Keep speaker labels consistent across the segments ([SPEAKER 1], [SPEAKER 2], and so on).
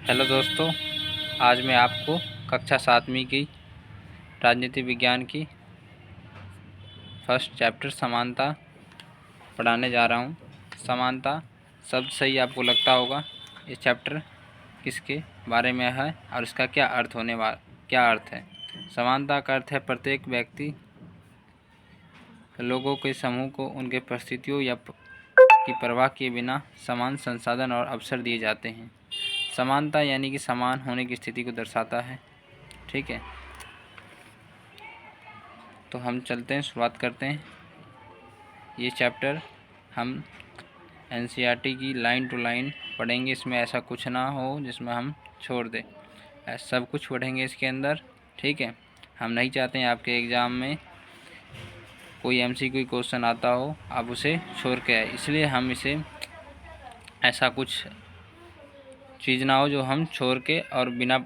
[SPEAKER 1] Hello दोस्तों, आज मैं आपको कक्षा 7वीं की राजनीति विज्ञान की फर्स्ट चैप्टर समानता पढ़ाने जा रहा हूँ। समानता शब्द से ही आपको लगता होगा ये चैप्टर किसके बारे में है और इसका क्या अर्थ है। समानता का अर्थ है प्रत्येक व्यक्ति लोगों के समूह को उनके परिस्थितियों या की परवाह किए बिना समान संसाधन और अवसर दिए जाते हैं। समानता यानी कि समान होने की स्थिति को दर्शाता है। ठीक है, तो हम चलते हैं, शुरुआत करते हैं। ये चैप्टर हम एनसीईआरटी की लाइन टू लाइन पढ़ेंगे। इसमें ऐसा कुछ ना हो जिसमें हम छोड़ दें, सब कुछ पढ़ेंगे इसके अंदर। ठीक है, हम नहीं चाहते हैं आपके एग्ज़ाम में कोई एमसीक्यू क्वेश्चन आता हो आप उसे छोड़ के आए, इसलिए हम इसे ऐसा कुछ चीज़ ना हो जो हम छोड़ के और बिना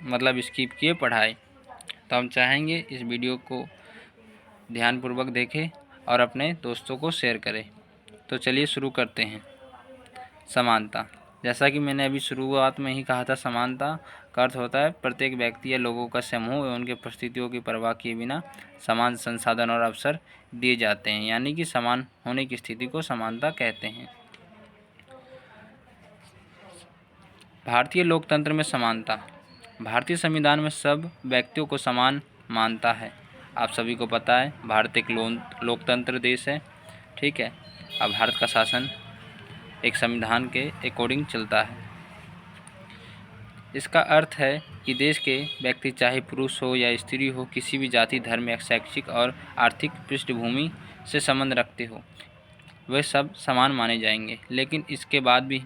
[SPEAKER 1] मतलब स्किप किए पढ़ाए। तो हम चाहेंगे इस वीडियो को ध्यानपूर्वक देखें और अपने दोस्तों को शेयर करें। तो चलिए शुरू करते हैं। समानता, जैसा कि मैंने अभी शुरुआत में ही कहा था, समानता का अर्थ होता है प्रत्येक व्यक्ति या लोगों का समूह एवं उनके परिस्थितियों की परवाह किए बिना समान संसाधन और अवसर दिए जाते हैं, यानी कि समान होने की स्थिति को समानता कहते हैं। भारतीय लोकतंत्र में समानता, भारतीय संविधान में सब व्यक्तियों को समान मानता है। आप सभी को पता है भारत एक लोकतंत्र देश है। ठीक है, अब भारत का शासन एक संविधान के अकॉर्डिंग चलता है। इसका अर्थ है कि देश के व्यक्ति चाहे पुरुष हो या स्त्री हो, किसी भी जाति, धर्म या शैक्षिक और आर्थिक पृष्ठभूमि से संबंध रखते हो, वे सब समान माने जाएंगे। लेकिन इसके बाद भी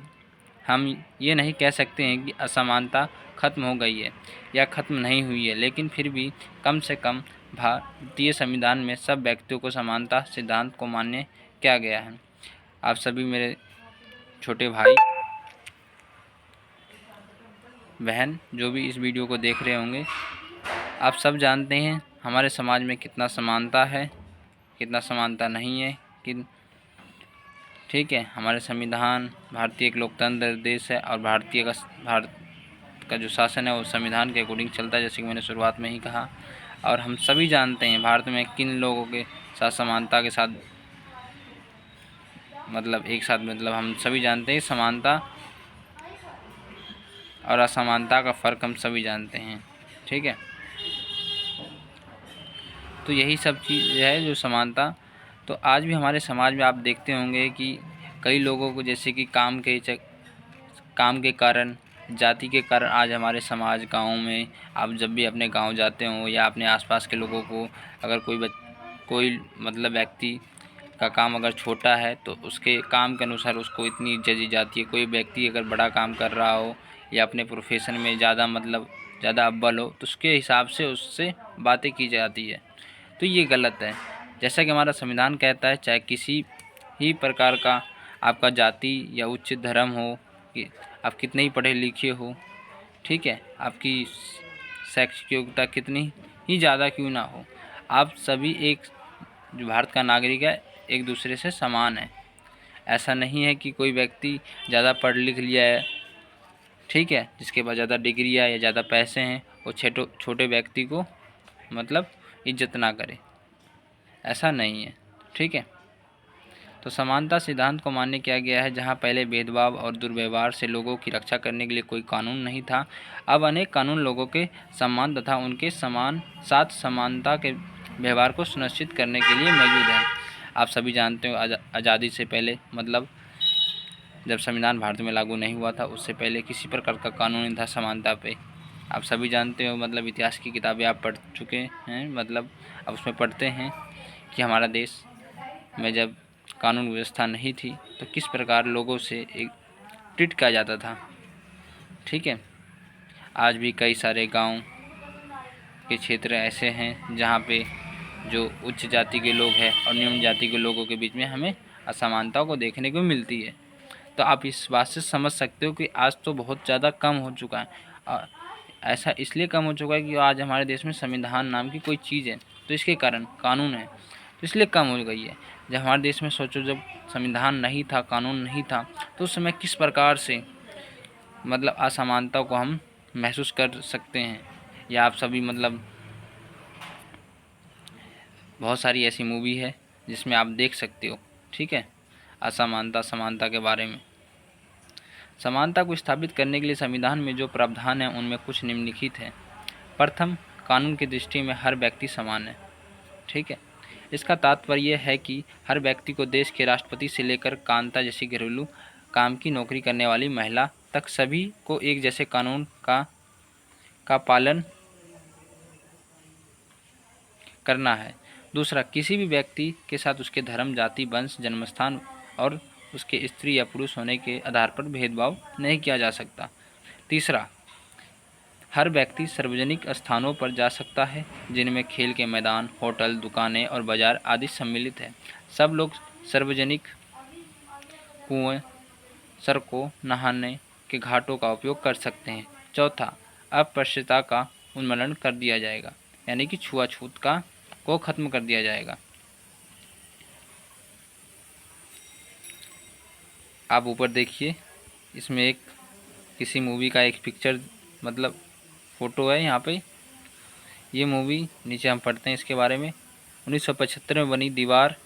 [SPEAKER 1] हम ये नहीं कह सकते हैं कि असमानता खत्म हो गई है या ख़त्म नहीं हुई है, लेकिन फिर भी कम से कम भारतीय संविधान में सब व्यक्तियों को समानता सिद्धांत को मान्य किया गया है। आप सभी मेरे छोटे भाई बहन जो भी इस वीडियो को देख रहे होंगे, आप सब जानते हैं हमारे समाज में कितना समानता है, कितना समानता नहीं है कि ठीक है, हमारे संविधान, भारतीय एक लोकतंत्र देश है और भारत का जो शासन है वो संविधान के अकॉर्डिंग चलता है, जैसे कि मैंने शुरुआत में ही कहा। और हम सभी जानते हैं भारत में किन लोगों के साथ समानता के साथ मतलब हम सभी जानते हैं समानता और असमानता का फ़र्क हम सभी जानते हैं। ठीक है, तो यही सब चीज़ है जो समानता। तो आज भी हमारे समाज में आप देखते होंगे कि कई लोगों को जैसे कि काम के कारण, जाति के कारण आज हमारे समाज गाँव में आप जब भी अपने गाँव जाते हो या अपने आसपास के लोगों को अगर कोई मतलब व्यक्ति का काम अगर छोटा है तो उसके काम के अनुसार उसको इतनी इज्जत दी जाती है। कोई व्यक्ति अगर बड़ा काम कर रहा हो या अपने प्रोफेशन में ज़्यादा अव्वल हो तो उसके हिसाब से उससे बातें की जाती है। तो ये गलत है। जैसा कि हमारा संविधान कहता है, चाहे किसी ही प्रकार का आपका जाति या उच्च धर्म हो, कि आप कितने ही पढ़े लिखे हो, ठीक है, आपकी शैक्षिक योग्यता कितनी ही ज़्यादा क्यों ना हो, आप सभी एक जो भारत का नागरिक है एक दूसरे से समान है। ऐसा नहीं है कि कोई व्यक्ति ज़्यादा पढ़ लिख लिया है, ठीक है, जिसके पास ज़्यादा डिग्री है या ज़्यादा पैसे हैं, वो छोटे व्यक्ति को मतलब इज्जत ना करे, ऐसा नहीं है। ठीक है, तो समानता सिद्धांत को मान्य किया गया है जहां पहले भेदभाव और दुर्व्यवहार से लोगों की रक्षा करने के लिए कोई कानून नहीं था, अब अनेक कानून लोगों के सम्मान तथा उनके साथ समानता के व्यवहार को सुनिश्चित करने के लिए मौजूद हैं। आप सभी जानते हो आज़ादी से पहले मतलब जब संविधान भारत में लागू नहीं हुआ था उससे पहले किसी प्रकार का कानून नहीं था समानता पे। आप सभी जानते हो, मतलब इतिहास की किताबें आप पढ़ चुके हैं, मतलब अब उसमें पढ़ते हैं कि हमारा देश में जब कानून व्यवस्था नहीं थी तो किस प्रकार लोगों से एक ट्रीट किया जाता था। ठीक है, आज भी कई सारे गांव के क्षेत्र ऐसे हैं जहां पे जो उच्च जाति के लोग हैं और निम्न जाति के लोगों के बीच में हमें असमानता को देखने को मिलती है। तो आप इस बात से समझ सकते हो कि आज तो बहुत ज़्यादा कम हो चुका है। और ऐसा इसलिए कम हो चुका है कि आज हमारे देश में संविधान नाम की कोई चीज़ है, तो इसके कारण कानून है, तो इसलिए कम हो गई है। जब हमारे देश में सोचो, जब संविधान नहीं था, कानून नहीं था, तो उस समय किस प्रकार से मतलब असमानता को हम महसूस कर सकते हैं। या आप सभी मतलब बहुत सारी ऐसी मूवी है जिसमें आप देख सकते हो, ठीक है, असमानता समानता के बारे में। समानता को स्थापित करने के लिए संविधान में जो प्रावधान है उनमें कुछ निम्नलिखित है। प्रथम, कानून की दृष्टि में हर व्यक्ति समान है, ठीक है। इसका तात्पर्य है कि हर व्यक्ति को देश के राष्ट्रपति से लेकर कांता जैसी घरेलू काम की नौकरी करने वाली महिला तक सभी को एक जैसे कानून का पालन करना है। दूसरा, किसी भी व्यक्ति के साथ उसके धर्म, जाति, वंश, जन्मस्थान और उसके स्त्री या पुरुष होने के आधार पर भेदभाव नहीं किया जा सकता। तीसरा, हर व्यक्ति सार्वजनिक स्थानों पर जा सकता है जिनमें खेल के मैदान, होटल, दुकानें और बाजार आदि सम्मिलित है। सब लोग सार्वजनिक कुएं, सड़कों, नहाने के घाटों का उपयोग कर सकते हैं। चौथा, अस्पृश्यता का उन्मूलन कर दिया जाएगा, यानी कि छुआछूत को खत्म कर दिया जाएगा। आप ऊपर देखिए, इसमें एक किसी मूवी का एक पिक्चर मतलब फ़ोटो है यहाँ पे। ये मूवी नीचे हम पढ़ते हैं इसके बारे में। 1975 में बनी दीवार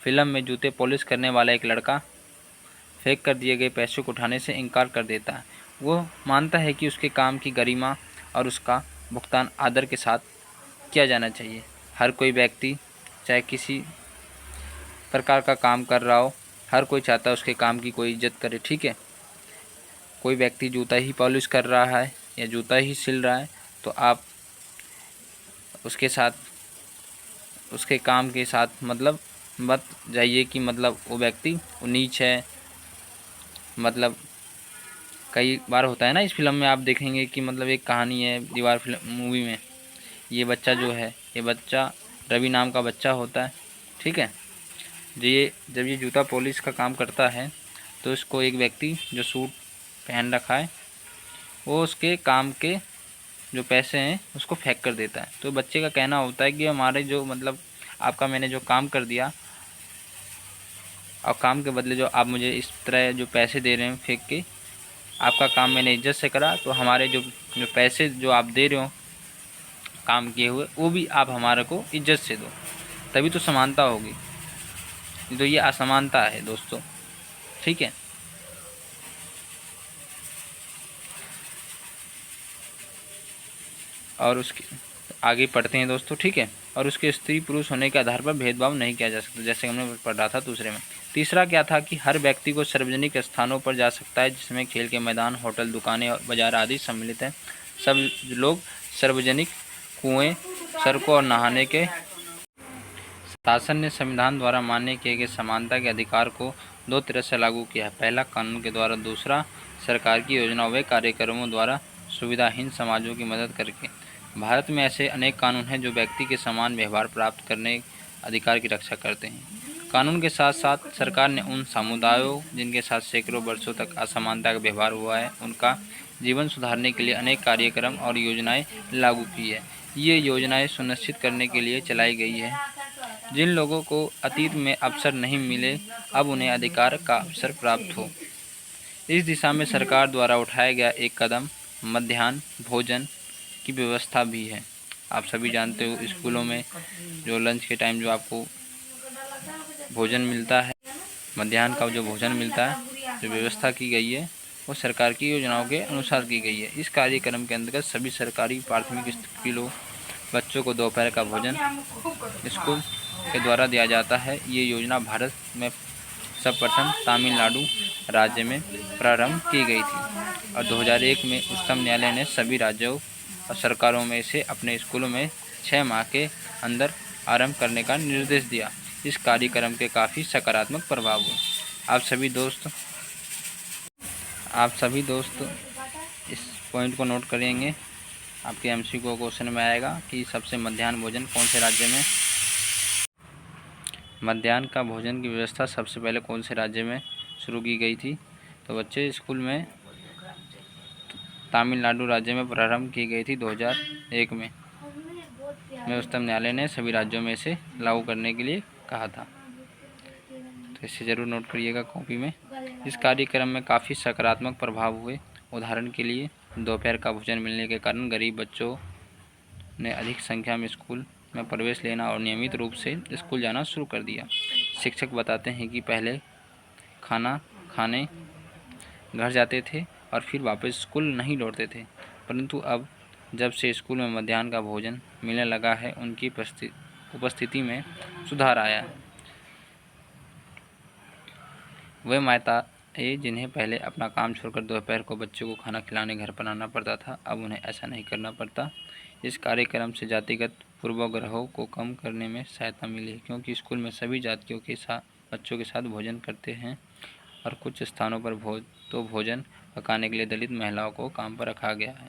[SPEAKER 1] फिल्म में जूते पॉलिश करने वाला एक लड़का फेंक कर दिए गए पैसों को उठाने से इनकार कर देता है। वो मानता है कि उसके काम की गरिमा और उसका भुगतान आदर के साथ किया जाना चाहिए। हर कोई व्यक्ति चाहे किसी प्रकार का काम कर रहा हो, हर कोई चाहता है उसके काम की कोई इज्जत करे, ठीक है। कोई व्यक्ति जूता ही पॉलिश कर रहा है या जूता ही सिल रहा है तो आप उसके साथ, उसके काम के साथ मतलब मत जाइए कि मतलब वो व्यक्ति नीच है। मतलब कई बार होता है ना, इस फिल्म में आप देखेंगे कि मतलब एक कहानी है दीवार फिल्म मूवी में। ये बच्चा जो है, ये बच्चा रवि नाम का बच्चा होता है, ठीक है। जब ये जूता पॉलिश का काम करता है तो इसको एक व्यक्ति जो सूट पहन रखा है वो उसके काम के जो पैसे हैं उसको फेंक कर देता है। तो बच्चे का कहना होता है कि हमारे जो मतलब आपका मैंने जो काम कर दिया और काम के बदले जो आप मुझे इस तरह जो पैसे दे रहे हैं फेंक के, आपका काम मैंने इज्जत से करा, तो हमारे जो पैसे जो आप दे रहे हो काम किए हुए वो भी आप हमारे को इज्जत से दो, तभी तो समानता होगी। तो ये असमानता है दोस्तों, ठीक है। और उसके आगे पढ़ते हैं दोस्तों, ठीक है। और उसके स्त्री पुरुष होने के आधार पर भेदभाव नहीं किया जा सकता, जैसे हमने पढ़ा था दूसरे में। तीसरा क्या था कि हर व्यक्ति को सार्वजनिक स्थानों पर जा सकता है जिसमें खेल के मैदान, होटल, दुकानें और बाजार आदि सम्मिलित हैं। सब लोग सार्वजनिक कुएं, सड़कों और नहाने के शासन ने संविधान द्वारा मान्य किए गए समानता के अधिकार को दो तरह से लागू किया है। पहला कानून के द्वारा, दूसरा सरकार की योजनाओं व कार्यक्रमों द्वारा सुविधाहीन समाजों की मदद करके। भारत में ऐसे अनेक कानून हैं जो व्यक्ति के समान व्यवहार प्राप्त करने अधिकार की रक्षा करते हैं। कानून के साथ साथ सरकार ने उन समुदायों जिनके साथ सैकड़ों वर्षों तक असमानता का व्यवहार हुआ है उनका जीवन सुधारने के लिए अनेक कार्यक्रम और योजनाएं लागू की है। ये योजनाएं सुनिश्चित करने के लिए चलाई गई है जिन लोगों को अतीत में अवसर नहीं मिले अब उन्हें अधिकार का अवसर प्राप्त हो। इस दिशा में सरकार द्वारा उठाया गया एक कदम मध्याह्न भोजन की व्यवस्था भी है। आप सभी जानते हो स्कूलों में जो लंच के टाइम जो आपको भोजन मिलता है, मध्याह्न का जो भोजन मिलता है, जो व्यवस्था की गई है वो सरकार की योजनाओं के अनुसार की गई है। इस कार्यक्रम के अंतर्गत सभी सरकारी प्राथमिक स्कूलों बच्चों को दोपहर का भोजन स्कूल के द्वारा दिया जाता है। ये योजना भारत में सर्वप्रथम तमिलनाडु राज्य में प्रारंभ की गई थी और 2001 में उच्चतम न्यायालय ने सभी राज्यों और सरकारों में से अपने स्कूलों में 6 माह के अंदर आरंभ करने का निर्देश दिया। इस कार्यक्रम के काफ़ी सकारात्मक प्रभाव हुए। आप सभी दोस्त इस पॉइंट को नोट करेंगे। आपके एमसीक्यू क्वेश्चन में आएगा कि सबसे मध्याह्न भोजन कौन से राज्य में, मध्याह्न का भोजन की व्यवस्था सबसे पहले कौन से राज्य में शुरू की गई थी। तो बच्चे स्कूल में तमिलनाडु राज्य में प्रारंभ की गई थी 2001 में उच्चतम न्यायालय ने सभी राज्यों में इसे लागू करने के लिए कहा था। तो इसे ज़रूर नोट करिएगा कॉपी में। इस कार्यक्रम में काफ़ी सकारात्मक प्रभाव हुए उदाहरण के लिए दोपहर का भोजन मिलने के कारण गरीब बच्चों ने अधिक संख्या में स्कूल में प्रवेश लेना और नियमित रूप से स्कूल जाना शुरू कर दिया। शिक्षक बताते हैं कि पहले खाना खाने घर जाते थे और फिर वापस स्कूल नहीं लौटते थे, परंतु अब जब से स्कूल में मध्याह्न का भोजन मिलने लगा है, उनकी उपस्थिति में सुधार आया। वे माताएं जिन्हें पहले अपना काम छोड़कर दोपहर को बच्चों को खाना खिलाने घर पर आना पड़ता था, अब उन्हें ऐसा नहीं करना पड़ता। इस कार्यक्रम से जातिगत पूर्वाग्रहों को कम करने में सहायता मिली है, क्योंकि स्कूल में सभी जातियों के बच्चों के साथ भोजन करते हैं और कुछ स्थानों पर भोजन पकाने के लिए दलित महिलाओं को काम पर रखा गया है।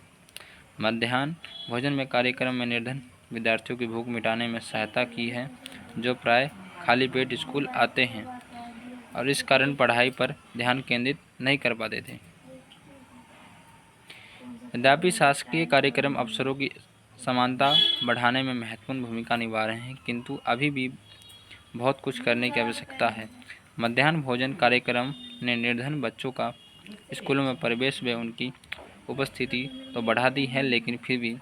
[SPEAKER 1] मध्याह्न भोजन में कार्यक्रम में निर्धन विद्यार्थियों की भूख मिटाने में सहायता की है, जो प्राय खाली पेट स्कूल आते हैं और इस कारण पढ़ाई पर ध्यान केंद्रित नहीं कर पाते थे। यद्यपि शासकीय कार्यक्रम अवसरों की समानता बढ़ाने में महत्वपूर्ण भूमिका निभा रहे हैं, किंतु अभी भी बहुत कुछ करने की आवश्यकता है। मध्याह्न भोजन कार्यक्रम ने निर्धन बच्चों का स्कूलों में प्रवेश व उनकी उपस्थिति तो बढ़ा दी है, लेकिन फिर भी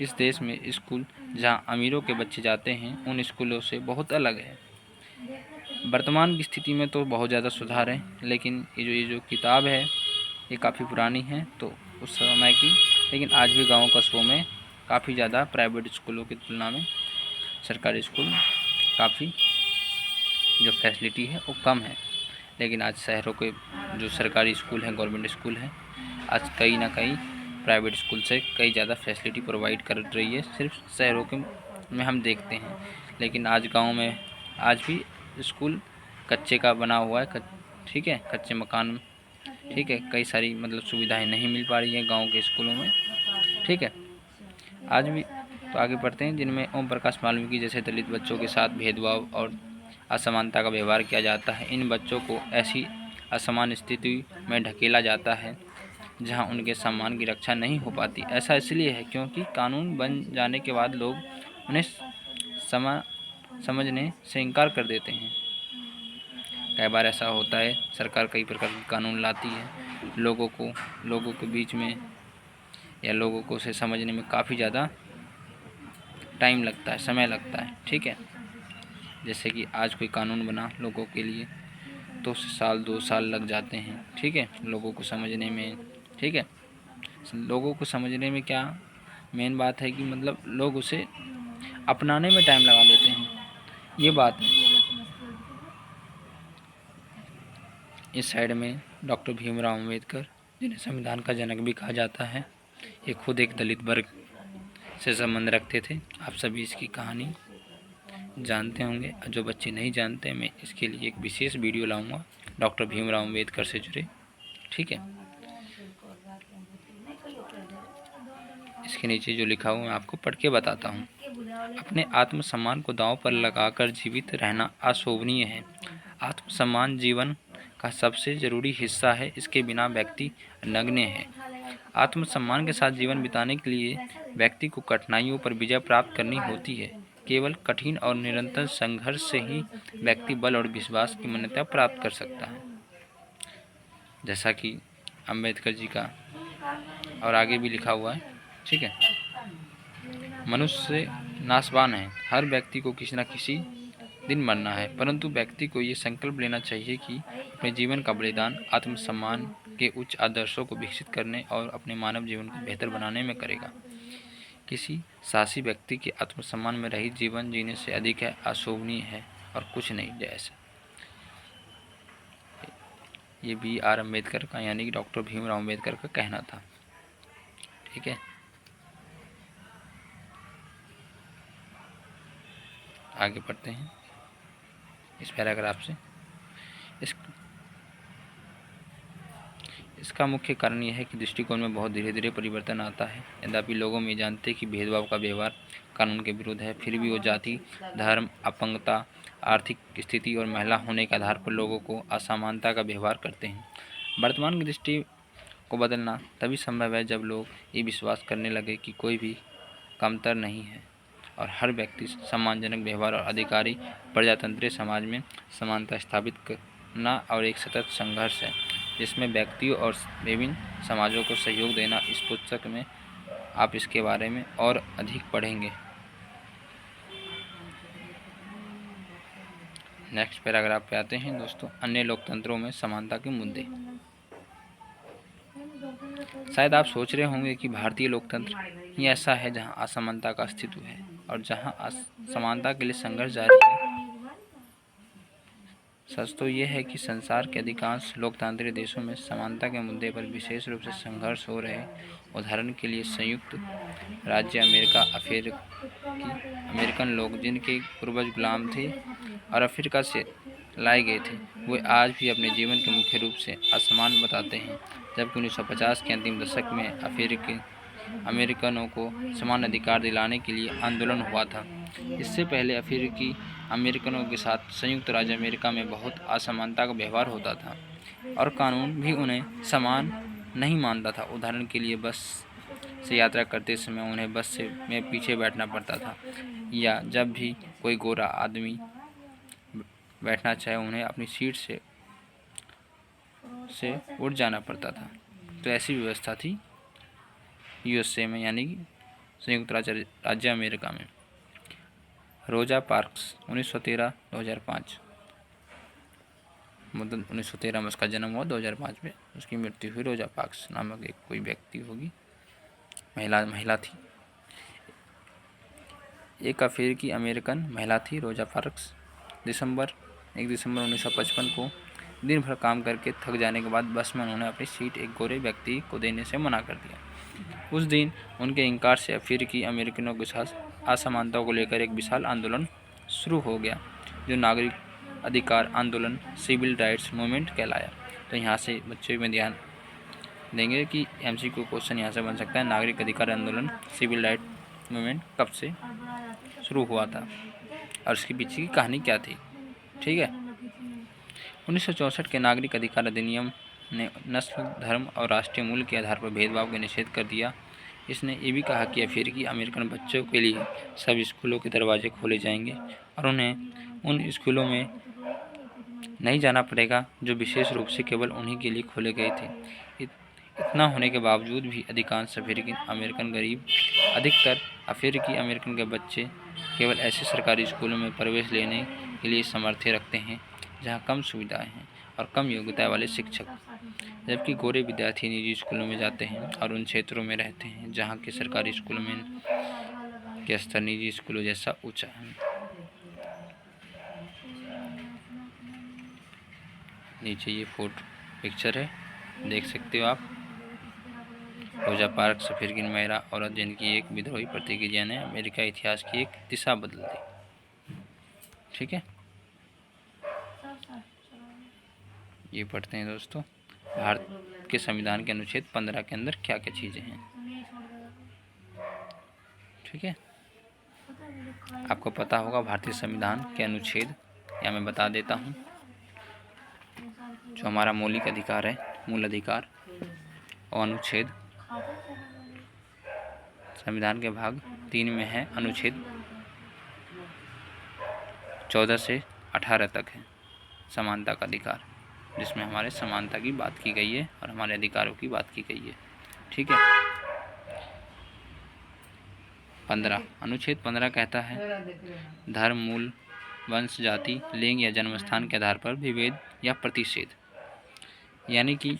[SPEAKER 1] इस देश में स्कूल जहां अमीरों के बच्चे जाते हैं, उन स्कूलों से बहुत अलग है। वर्तमान की स्थिति में तो बहुत ज़्यादा सुधार है, लेकिन ये जो किताब है ये काफ़ी पुरानी है तो उस समय की, लेकिन आज भी गाँव कस्बों में काफ़ी ज़्यादा प्राइवेट स्कूलों की तुलना में सरकारी स्कूल काफ़ी जो फैसिलिटी है वो कम है। लेकिन आज शहरों के जो सरकारी स्कूल हैं, गवर्नमेंट स्कूल हैं, आज कहीं ना कहीं प्राइवेट स्कूल से कई ज़्यादा फैसिलिटी प्रोवाइड कर रही है, सिर्फ शहरों के में हम देखते हैं। लेकिन आज गांव में आज भी स्कूल कच्चे का बना हुआ है, ठीक है, कच्चे मकान, ठीक है, कई सारी मतलब सुविधाएं नहीं मिल पा रही हैं गांव के स्कूलों में, ठीक है, आज भी। तो आगे पढ़ते हैं, जिनमें ओम प्रकाश वाल्मीकि जैसे दलित बच्चों के साथ भेदभाव और असमानता का व्यवहार किया जाता है। इन बच्चों को ऐसी असमान स्थिति में ढकेला जाता है जहां उनके सम्मान की रक्षा नहीं हो पाती। ऐसा इसलिए है क्योंकि कानून बन जाने के बाद लोग उन्हें समझने से इनकार कर देते हैं। कई बार ऐसा होता है, सरकार कई प्रकार के कानून लाती है, लोगों के बीच में या लोगों को उसे समझने में काफ़ी ज़्यादा टाइम लगता है, समय लगता है, ठीक है। जैसे कि आज कोई कानून बना लोगों के लिए तो साल 2 साल लग जाते हैं, ठीक है, लोगों को समझने में, ठीक है। लोगों को समझने में क्या मेन बात है कि मतलब लोग उसे अपनाने में टाइम लगा लेते हैं, ये बात है। इस साइड में डॉक्टर भीमराव अम्बेडकर, जिन्हें संविधान का जनक भी कहा जाता है, ये खुद एक दलित वर्ग से संबंध रखते थे। आप सभी इसकी कहानी जानते होंगे, जो बच्चे नहीं जानते मैं इसके लिए एक विशेष वीडियो लाऊंगा डॉक्टर भीमराव अम्बेडकर से जुड़े, ठीक है। इसके नीचे जो लिखा हुआ मैं आपको पढ़ के बताता हूँ। अपने आत्मसम्मान को दांव पर लगाकर जीवित रहना अशोभनीय है। आत्मसम्मान जीवन का सबसे जरूरी हिस्सा है, इसके बिना व्यक्ति नग्न है। आत्मसम्मान के साथ जीवन बिताने के लिए व्यक्ति को कठिनाइयों पर विजय प्राप्त करनी होती है। केवल कठिन और निरंतर संघर्ष से ही व्यक्ति बल और विश्वास की मान्यता प्राप्त कर सकता है, जैसा कि अम्बेडकर जी का और आगे भी लिखा हुआ है, ठीक है। मनुष्य नाशवान है, हर व्यक्ति को किसी न किसी दिन मरना है, परंतु व्यक्ति को ये संकल्प लेना चाहिए कि अपने जीवन का बलिदान आत्मसम्मान के उच्च आदर्शों को विकसित करने और अपने मानव जीवन को बेहतर बनाने में करेगा। किसी साहसी व्यक्ति के आत्मसम्मान में रहित जीवन जीने से अधिक है अशोभनीय है और कुछ नहीं। जैसा ये B.R. अम्बेडकर का यानी कि डॉक्टर भीमराव अम्बेडकर का कहना था, ठीक है। आगे पढ़ते हैं इस पैराग्राफ से। इसका मुख्य कारण यह है कि दृष्टिकोण में बहुत धीरे धीरे परिवर्तन आता है। यद्यपि लोगों में जानते कि भेदभाव का व्यवहार कानून के विरुद्ध है, फिर भी वो जाति, धर्म, अपंगता, आर्थिक स्थिति और महिला होने के आधार पर लोगों को असमानता का व्यवहार करते हैं। वर्तमान की दृष्टि को बदलना तभी संभव है जब लोग ये विश्वास करने लगे कि कोई भी कमतर नहीं है और हर व्यक्ति सम्मानजनक व्यवहार और अधिकारी प्रजातंत्रीय समाज में समानता स्थापित करना और एक सतत संघर्ष है। जिसमें व्यक्तियों और विभिन्न समाजों को सहयोग देना। इस पुस्तक में आप इसके बारे में और अधिक पढ़ेंगे। नेक्स्ट पैराग्राफ पे आते हैं दोस्तों, अन्य लोकतंत्रों में समानता के मुद्दे। शायद आप सोच रहे होंगे कि भारतीय लोकतंत्र ही ऐसा है जहां असमानता का अस्तित्व है और जहां समानता के लिए संघर्ष जारी है। सच तो यह है कि संसार के अधिकांश लोकतांत्रिक देशों में समानता के मुद्दे पर विशेष रूप से संघर्ष हो रहे हैं। उदाहरण के लिए संयुक्त राज्य अमेरिका, अमेरिकन लोग जिनके पूर्वज गुलाम थे और अफ्रीका से लाए गए थे, वे आज भी अपने जीवन के मुख्य रूप से असमान बताते हैं। जबकि 1950 के अंतिम दशक में अमेरिकनों को समान अधिकार दिलाने के लिए आंदोलन हुआ था। इससे पहले अफ्रीकी अमेरिकनों के साथ संयुक्त राज्य अमेरिका में बहुत असमानता का व्यवहार होता था और कानून भी उन्हें समान नहीं मानता था। उदाहरण के लिए बस से यात्रा करते समय उन्हें बस से में पीछे बैठना पड़ता था, या जब भी कोई गोरा आदमी बैठना चाहे उन्हें अपनी सीट से उठ जाना पड़ता था। तो ऐसी व्यवस्था थी यूएसए में, यानी कि संयुक्त राज्य अमेरिका में। रोजा पार्क्स 1913-2005, मतलब 1913 में उसका जन्म हुआ, 2005 में उसकी मृत्यु हुई। रोजा पार्क्स नामक एक कोई व्यक्ति होगी, महिला थी, एक अफ्रीकी अमेरिकन महिला थी रोजा पार्क्स। 1 दिसंबर 1955 को दिन भर काम करके थक जाने के बाद बस में उन्होंने अपनी सीट एक गोरे व्यक्ति को देने से मना कर दिया। उस दिन उनके इनकार से अफ्रीकी अमेरिकनों के साथ असमानता को लेकर एक विशाल आंदोलन शुरू हो गया, जो नागरिक अधिकार आंदोलन, सिविल राइट्स मूवमेंट कहलाया। तो यहाँ से बच्चों में ध्यान देंगे कि एमसीक्यू क्वेश्चन यहाँ से बन सकता है, नागरिक अधिकार आंदोलन, सिविल राइट मूवमेंट कब से शुरू हुआ था और उसके पीछे की कहानी क्या थी। ठीक है। 1964 के नागरिक अधिकार अधिनियम ने नस्ल, धर्म और राष्ट्रीय मूल्य के आधार पर भेदभाव का निषेध कर दिया। इसने ये भी कहा कि अफ्रीकी अमेरिकन बच्चों के लिए सब स्कूलों के दरवाजे खोले जाएंगे और उन्हें उन स्कूलों में नहीं जाना पड़ेगा जो विशेष रूप से केवल उन्हीं के लिए खोले गए थे। इतना होने के बावजूद भी अधिकांश अफ्रीकी अमेरिकन गरीब, अधिकतर अफ्रीकी अमेरिकन के बच्चे केवल ऐसे सरकारी स्कूलों में प्रवेश लेने के लिए सामर्थ्य रखते हैं जहां कम सुविधाएं हैं और कम योग्यता वाले शिक्षक, जबकि गोरे विद्यार्थी निजी स्कूलों में जाते हैं और उन क्षेत्रों में रहते हैं जहां के सरकारी स्कूलों में के स्तर निजी स्कूलों जैसा ऊंचा है। नीचे ये फोटो पिक्चर है, देख सकते हो आप। रोजा पार्क्स अफ्रीकी महिला औरत जिनकी एक विद्रोही प्रतिक्रिया ने अमेरिका इतिहास की एक दिशा बदल दी। ठीक है, ये पढ़ते हैं दोस्तों, भारत के संविधान के अनुच्छेद 15 के अंदर क्या क्या चीज़ें हैं। ठीक है, आपको पता होगा भारतीय संविधान के अनुच्छेद, या मैं बता देता हूँ, जो हमारा मौलिक अधिकार है, मूल अधिकार और अनुच्छेद संविधान के भाग 3 में है। अनुच्छेद 14 से 18 तक है समानता का अधिकार, जिसमें हमारे समानता की बात की गई है और हमारे अधिकारों की बात की गई है। ठीक है। 15 अनुच्छेद 15 कहता है, धर्म, मूल, वंश, जाति, लिंग या जन्मस्थान के आधार पर विभेद या प्रतिषेध, यानी कि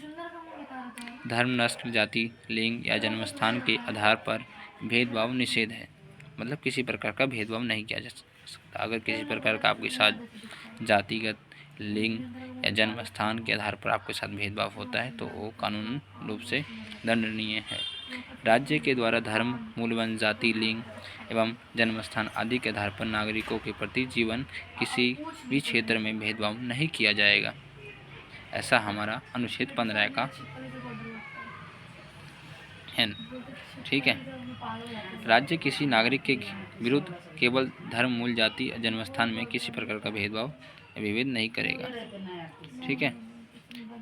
[SPEAKER 1] धर्म, नस्ल, जाति, लिंग या जन्मस्थान के आधार पर भेदभाव निषेध है। मतलब किसी प्रकार का भेदभाव नहीं किया जा सकता। अगर किसी प्रकार का आपके साथ जातिगत, लिंग या जन्म स्थान के आधार पर आपके साथ भेदभाव होता है तो वो कानून रूप से दंडनीय है। राज्य के द्वारा धर्म, मूल, वंश, जाति, लिंग एवं जन्म स्थान आदि के आधार पर नागरिकों के प्रति जीवन किसी भी क्षेत्र में भेदभाव नहीं किया जाएगा। ऐसा हमारा अनुच्छेद 15 का है। ठीक है। राज्य किसी नागरिक के विरुद्ध केवल धर्म, मूल, जाति, जन्मस्थान में किसी प्रकार का भेदभाव या विभेद नहीं करेगा। ठीक है।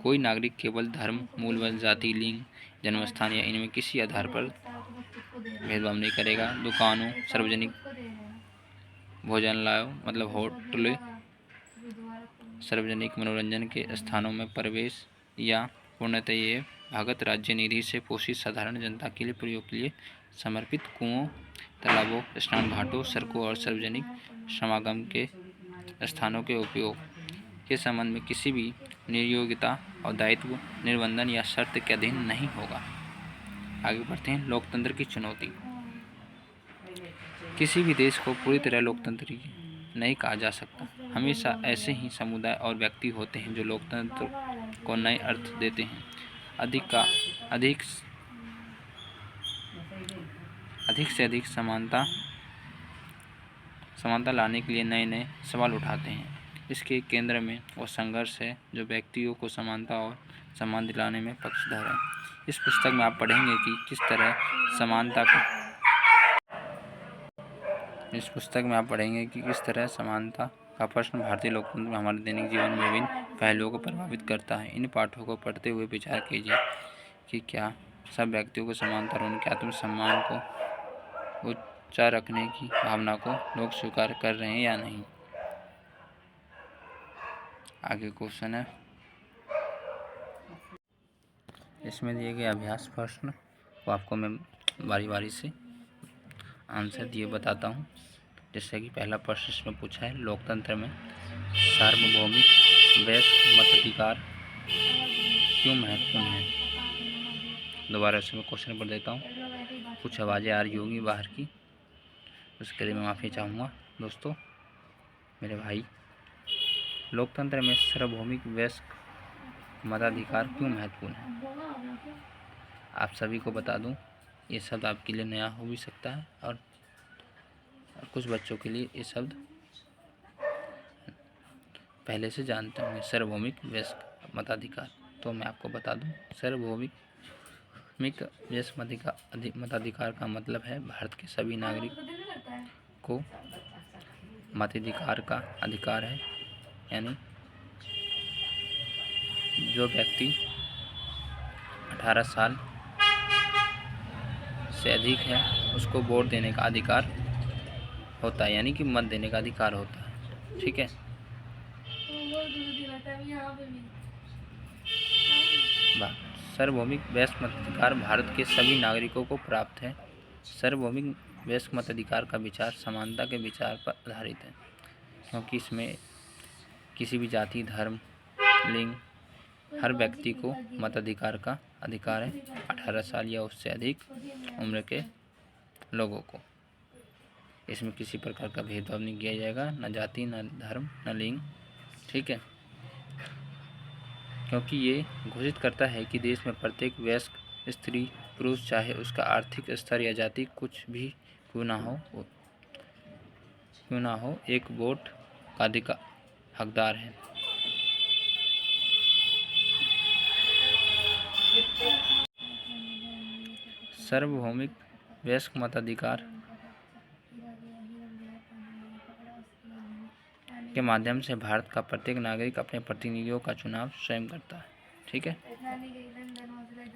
[SPEAKER 1] कोई नागरिक केवल धर्म, मूल, वंश, जाति, लिंग, जन्मस्थान या इनमें किसी आधार पर भेदभाव नहीं करेगा। दुकानों, सार्वजनिक भोजनालयों मतलब होटल, सार्वजनिक मनोरंजन के स्थानों में प्रवेश या पूर्णतः ये भगत राज्य निधि से पोषित साधारण जनता के लिए प्रयोग के लिए समर्पित कुओं, तालाबों, स्नान घाटों, सड़कों और सार्वजनिक समागम के स्थानों के उपयोग के संबंध में किसी भी नियोगिता और दायित्व, निर्बंधन या शर्त के अधीन नहीं होगा। आगे बढ़ते हैं। लोकतंत्र की चुनौती। किसी भी देश को पूरी तरह लोकतंत्री नहीं कहा जा सकता। हमेशा ऐसे ही समुदाय और व्यक्ति होते हैं जो लोकतंत्र को नए अर्थ देते हैं। अधिक से अधिक समानता लाने के लिए नए नए सवाल उठाते हैं। इसके केंद्र में वो संघर्ष है जो व्यक्तियों को समानता और सम्मान दिलाने में पक्षधर है। इस पुस्तक में आप पढ़ेंगे कि किस तरह समानता का प्रश्न भारतीय लोकतंत्र में हमारे दैनिक जीवन में विभिन्न पहलुओं को प्रभावित करता है। इन पाठों को पढ़ते हुए विचार कीजिए कि क्या सब व्यक्तियों को समानता और उनके आत्मसम्मान को ऊंचा रखने की भावना को लोग स्वीकार कर रहे हैं या नहीं। आगे क्वेश्चन है, इसमें दिए गए अभ्यास प्रश्न को आपको मैं बारी बारी से आंसर दिए बताता हूँ। जैसे कि पहला प्रश्न इसमें पूछा है, लोकतंत्र में सार्वभौमिक वयस्क मताधिकार क्यों महत्वपूर्ण है। दोबारा से मैं क्वेश्चन पढ़ देता हूँ। कुछ आवाज़ें आ रही होंगी बाहर की, उसके लिए मैं माफ़ी चाहूँगा दोस्तों, मेरे भाई। लोकतंत्र में सार्वभौमिक वयस्क मताधिकार क्यों महत्वपूर्ण है। आप सभी को बता दूं, ये शब्द आपके लिए नया हो भी सकता है और कुछ बच्चों के लिए ये शब्द पहले से जानते होंगे। सार्वभौमिक वयस्क मताधिकार, तो मैं आपको बता दूं, सार्वभौमिक वयस्क मताधिकार का मतलब है भारत के सभी नागरिक को मताधिकार का अधिकार है। यानी जो व्यक्ति 18 साल से अधिक है उसको वोट देने का अधिकार होता है, यानी कि मत देने का अधिकार होता है। ठीक है। सार्वभौमिक वयस्क मताधिकार भारत के सभी नागरिकों को प्राप्त है। सार्वभौमिक वयस्क मताधिकार का विचार समानता के विचार पर आधारित है, क्योंकि इसमें किसी भी जाति, धर्म, लिंग, हर व्यक्ति को मताधिकार का अधिकार है। 18 साल या उससे अधिक उम्र के लोगों को इसमें किसी प्रकार का भेदभाव नहीं किया जाएगा, न जाति, न धर्म, न लिंग। ठीक है। क्योंकि ये घोषित करता है कि देश में प्रत्येक वयस्क स्त्री पुरुष, चाहे उसका आर्थिक स्तर या जाति कुछ भी क्यों ना हो, एक वोट का हकदार है। सार्वभौमिक वयस्क मताधिकार के माध्यम से भारत का प्रत्येक नागरिक अपने प्रतिनिधियों का चुनाव स्वयं करता है। ठीक है।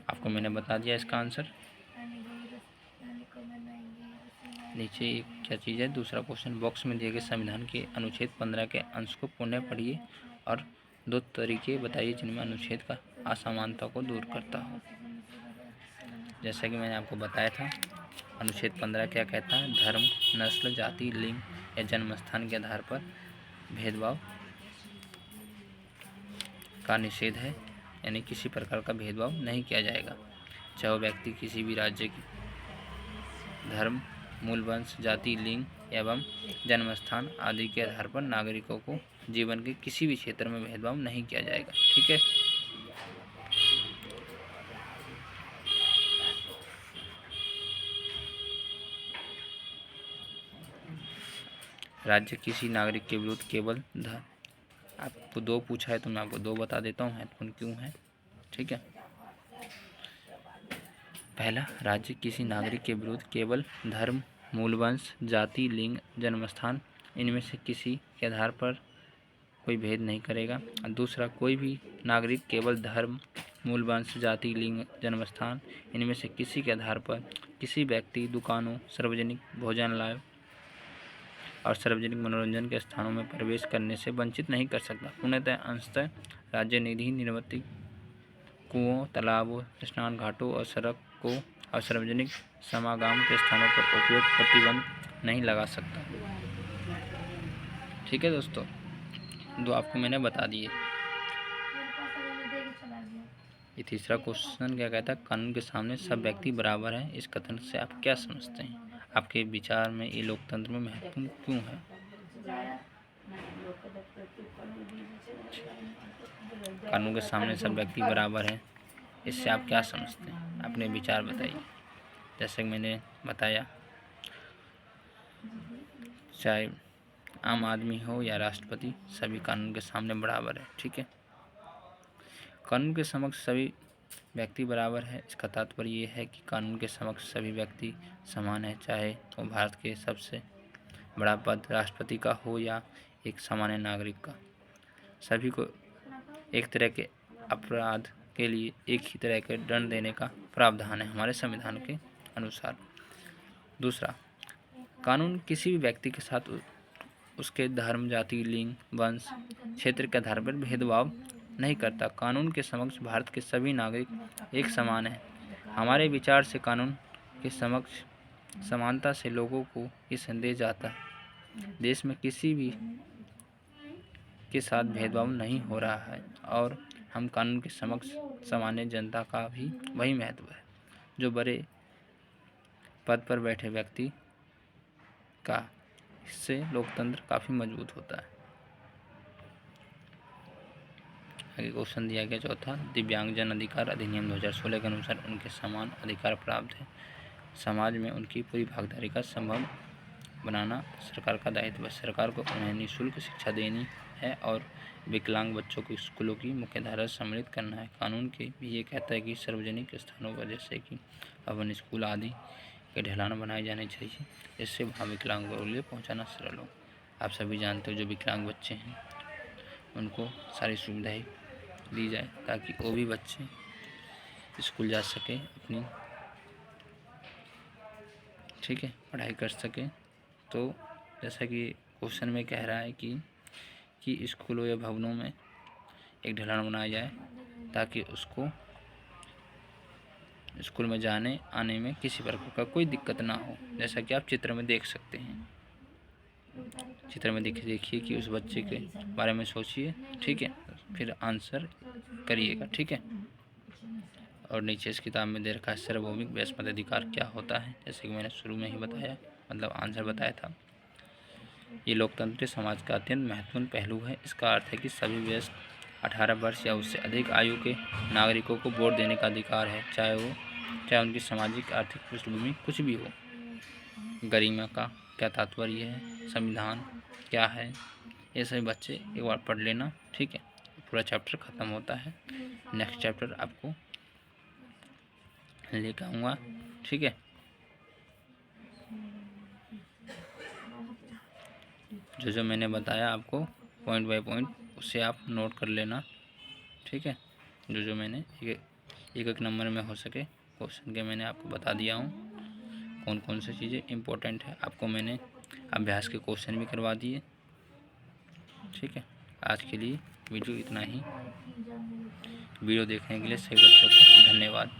[SPEAKER 1] आपको मैंने बता दिया इसका आंसर। नीचे क्या चीज़ है, दूसरा क्वेश्चन, बॉक्स में दिए गए संविधान के अनुच्छेद 15 के अंश को पुनः पढ़िए और 2 तरीके बताइए जिनमें अनुच्छेद का असमानता को दूर करता हो। जैसा कि मैंने आपको बताया था, अनुच्छेद 15 क्या कहता है, धर्म, नस्ल, जाति, लिंग या जन्म स्थान के आधार पर भेदभाव का निषेध है। यानी किसी प्रकार का भेदभाव नहीं किया जाएगा, चाहे वो व्यक्ति किसी भी राज्य की धर्म, मूल वंश, जाति, लिंग एवं जन्म स्थान आदि के आधार पर नागरिकों को जीवन के किसी भी क्षेत्र में भेदभाव नहीं किया जाएगा। ठीक है। राज्य किसी नागरिक के विरुद्ध केवल आपको 2 पूछा है तो मैं आपको 2 बता देता हूँ महत्वपूर्ण क्यों है। ठीक है। पहला, राज्य किसी नागरिक के विरुद्ध केवल धर्म, मूल वंश, जाति, लिंग, जन्मस्थान इनमें से किसी के आधार पर कोई भेद नहीं करेगा। और दूसरा, कोई भी नागरिक केवल धर्म, मूल वंश, जाति, लिंग, जन्मस्थान इनमें से किसी के आधार पर किसी व्यक्ति, दुकानों, सार्वजनिक भोजनालय और सार्वजनिक मनोरंजन के स्थानों में प्रवेश करने से वंचित नहीं कर सकता। पूर्णतः अंशतः राज्य निधि कुओं, तालाबों, स्नान घाटों और सड़कों और सार्वजनिक समागम के स्थानों पर उपयोग प्रतिबंध नहीं लगा सकता। ठीक है दोस्तों, दो आपको मैंने बता दिए। ये तीसरा क्वेश्चन क्या कहता है, कानून के सामने सब व्यक्ति बराबर हैं, इस कथन से आप क्या समझते हैं? आपके विचार में ये लोकतंत्र में महत्वपूर्ण क्यों है? कानून के सामने सब व्यक्ति बराबर हैं, इससे आप क्या समझते हैं? अपने विचार बताइए। जैसे कि मैंने बताया, चाहे आम आदमी हो या राष्ट्रपति, सभी कानून के सामने बराबर है। ठीक है, कानून के समक्ष सभी व्यक्ति बराबर है, इसका तात्पर्य ये है कि कानून के समक्ष सभी व्यक्ति समान है, चाहे वो भारत के सबसे बड़ा पद राष्ट्रपति का हो या एक सामान्य नागरिक का। सभी को एक तरह के अपराध के लिए एक ही तरह के दंड देने का प्रावधान है हमारे संविधान के अनुसार। दूसरा, कानून किसी भी व्यक्ति के साथ उसके धर्म, जाति, लिंग, वंश, क्षेत्र के आधार पर भेदभाव नहीं करता। कानून के समक्ष भारत के सभी नागरिक एक समान हैं। हमारे विचार से कानून के समक्ष समानता से लोगों को ये संदेश जाता है, देश में किसी भी के साथ भेदभाव नहीं हो रहा है और हम कानून के समक्ष सामान्य जनता का भी वही महत्व है जो बड़े पद पर बैठे व्यक्ति का। इससे लोकतंत्र काफ़ी मजबूत होता है। आगे क्वेश्चन दिया गया चौथा, दिव्यांगजन अधिकार अधिनियम 2016 के अनुसार उनके समान अधिकार प्राप्त है, समाज में उनकी पूरी भागीदारी का संभव बनाना सरकार का दायित्व है। सरकार को उन्हें निःशुल्क शिक्षा देनी है और विकलांग बच्चों को स्कूलों की मुख्यधारा से सम्मिलित करना है। कानून के भी ये कहता है कि सार्वजनिक स्थानों पर जैसे कि भवन, स्कूल आदि के ढलान बनाए जाने चाहिए, इससे वहाँ विकलांगों के लिए पहुँचाना सरल हो। आप सभी जानते हो जो विकलांग बच्चे हैं उनको सारी सुविधाएं दी जाए ताकि वो भी बच्चे स्कूल जा सके, अपनी ठीक है पढ़ाई कर सके। तो जैसा कि क्वेश्चन में कह रहा है कि स्कूलों या भवनों में एक ढलान बनाया जाए ताकि उसको स्कूल में जाने आने में किसी प्रकार का कोई दिक्कत ना हो। जैसा कि आप चित्र में देख सकते हैं, चित्र में देखिए कि उस बच्चे के बारे में सोचिए, ठीक है, फिर आंसर करिएगा। ठीक है, और नीचे इस किताब में दे रखा है सार्वभौमिक वयस्क मताधिकार क्या होता है, जैसे कि मैंने शुरू में ही बताया, मतलब आंसर बताया था। ये लोकतंत्र समाज का अत्यंत महत्वपूर्ण पहलू है। इसका अर्थ है कि सभी वयस्क 18 वर्ष या उससे अधिक आयु के नागरिकों को वोट देने का अधिकार है, चाहे उनकी सामाजिक आर्थिक पृष्ठभूमि कुछ भी हो। गरिमा का क्या तात्पर्य है, संविधान क्या है, ये सभी बच्चे एक बार पढ़ लेना। ठीक है, पूरा चैप्टर ख़त्म होता है। नेक्स्ट चैप्टर आपको लेकर आऊँगा। ठीक है, जो मैंने बताया आपको पॉइंट बाय पॉइंट, उससे आप नोट कर लेना। ठीक है, जो मैंने एक नंबर में हो सके क्वेश्चन के मैंने आपको बता दिया हूँ कौन कौन सी चीज़ें इम्पोर्टेंट है। आपको मैंने अभ्यास के क्वेश्चन भी करवा दिए। ठीक है, आज के लिए वीडियो इतना ही। वीडियो देखने के लिए सभी बच्चों को धन्यवाद।